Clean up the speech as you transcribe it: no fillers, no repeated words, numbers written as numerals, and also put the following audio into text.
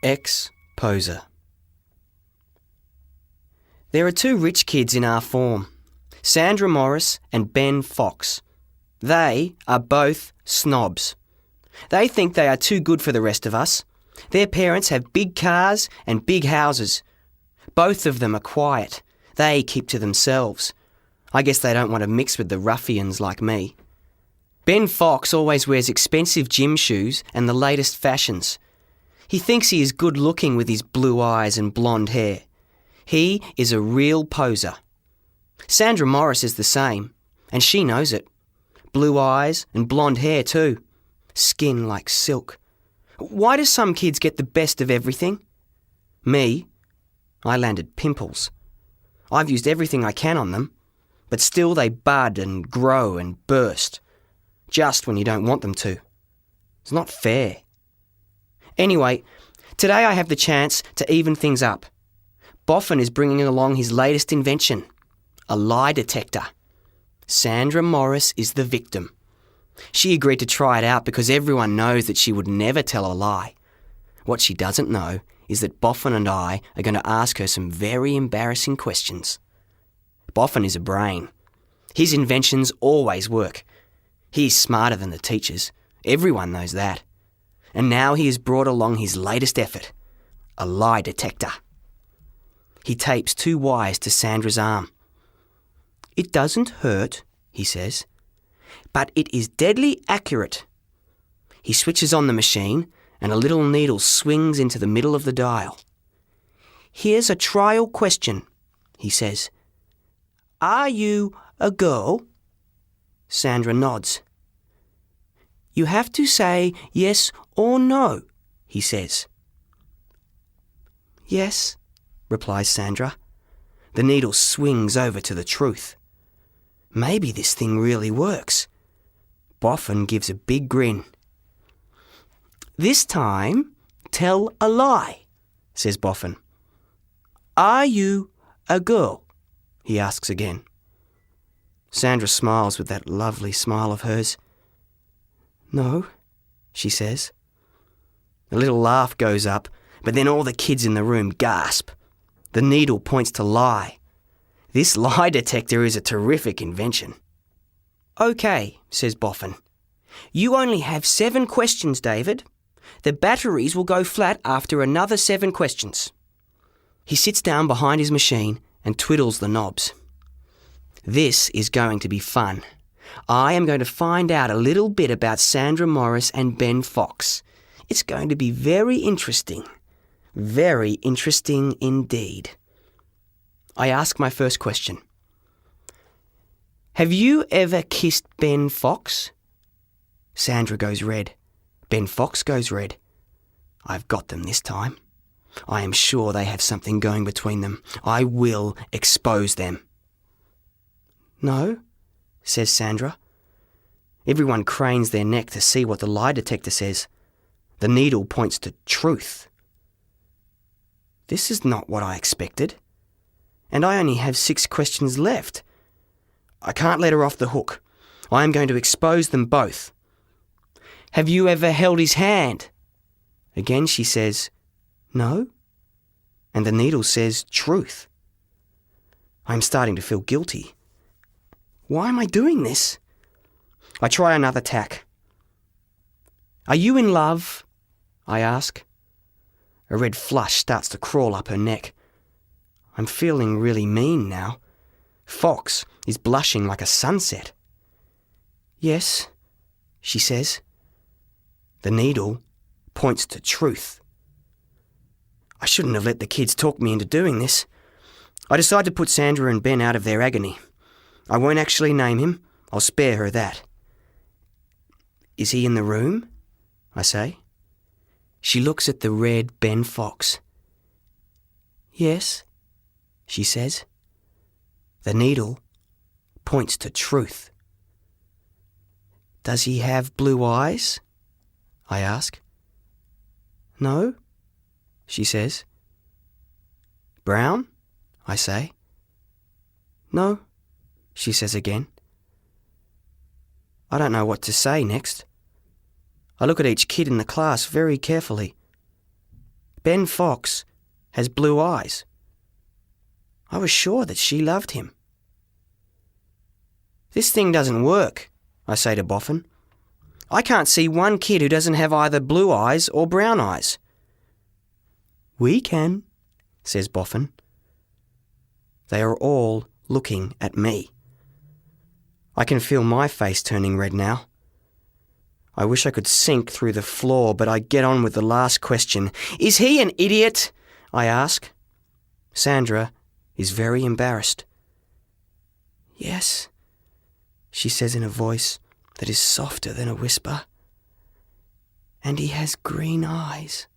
Ex-poser. There are two rich kids in our form, Sandra Morris and Ben Fox. They are both snobs. They think they are too good for the rest of us. Their parents have big cars and big houses. Both of them are quiet. They keep to themselves. I guess they don't want to mix with the ruffians like me. Ben Fox always wears expensive gym shoes and the latest fashions. He thinks he is good looking with his blue eyes and blonde hair. He is a real poser. Sandra Morris is the same, and she knows it. Blue eyes and blonde hair too. Skin like silk. Why do some kids get the best of everything? Me, I landed pimples. I've used everything I can on them, but still they bud and grow and burst, just when you don't want them to. It's not fair. Anyway, today I have the chance to even things up. Boffin is bringing along his latest invention, a lie detector. Sandra Morris is the victim. She agreed to try it out because everyone knows that she would never tell a lie. What she doesn't know is that Boffin and I are going to ask her some very embarrassing questions. Boffin is a brain. His inventions always work. He's smarter than the teachers. Everyone knows that. And now he has brought along his latest effort, a lie detector. He tapes two wires to Sandra's arm. "It doesn't hurt," he says, "but it is deadly accurate." He switches on the machine and a little needle swings into the middle of the dial. "Here's a trial question," he says. "Are you a girl?" Sandra nods. "You have to say yes or no," he says. "Yes," replies Sandra. The needle swings over to the truth. Maybe this thing really works. Boffin gives a big grin. "This time, tell a lie," says Boffin. "Are you a girl?" he asks again. Sandra smiles with that lovely smile of hers. "No," she says. A little laugh goes up, but then all the kids in the room gasp. The needle points to lie. This lie detector is a terrific invention. "Okay," says Boffin. "You only have 7 questions, David. The batteries will go flat after another 7 questions." He sits down behind his machine and twiddles the knobs. This is going to be fun. I am going to find out a little bit about Sandra Morris and Ben Fox. It's going to be very interesting. Very interesting indeed. I ask my first question. "Have you ever kissed Ben Fox?" Sandra goes red. Ben Fox goes red. I've got them this time. I am sure they have something going between them. I will expose them. "No," says Sandra. Everyone cranes their neck to see what the lie detector says. The needle points to truth. This is not what I expected. And I only have 6 questions left. I can't let her off the hook. I am going to expose them both. "Have you ever held his hand?" Again she says, "No." And the needle says truth. I'm starting to feel guilty. Why am I doing this? I try another tack. "Are you in love?" I ask. A red flush starts to crawl up her neck. I'm feeling really mean now. Fox is blushing like a sunset. "Yes," she says. The needle points to truth. I shouldn't have let the kids talk me into doing this. I decide to put Sandra and Ben out of their agony. I won't actually name him. I'll spare her that. "Is he in the room?" I say. She looks at the red Ben Fox. "Yes," she says. The needle points to truth. "Does he have blue eyes?" I ask. "No," she says. "Brown?" I say. "No," she says again. I don't know what to say next. I look at each kid in the class very carefully. Ben Fox has blue eyes. I was sure that she loved him. This thing doesn't work, I say to Boffin. I can't see one kid who doesn't have either blue eyes or brown eyes. We can, says Boffin. They are all looking at me. I can feel my face turning red now. I wish I could sink through the floor, but I get on with the last question. Is he an idiot? I ask. Sandra is very embarrassed. Yes, she says in a voice that is softer than a whisper. And he has green eyes.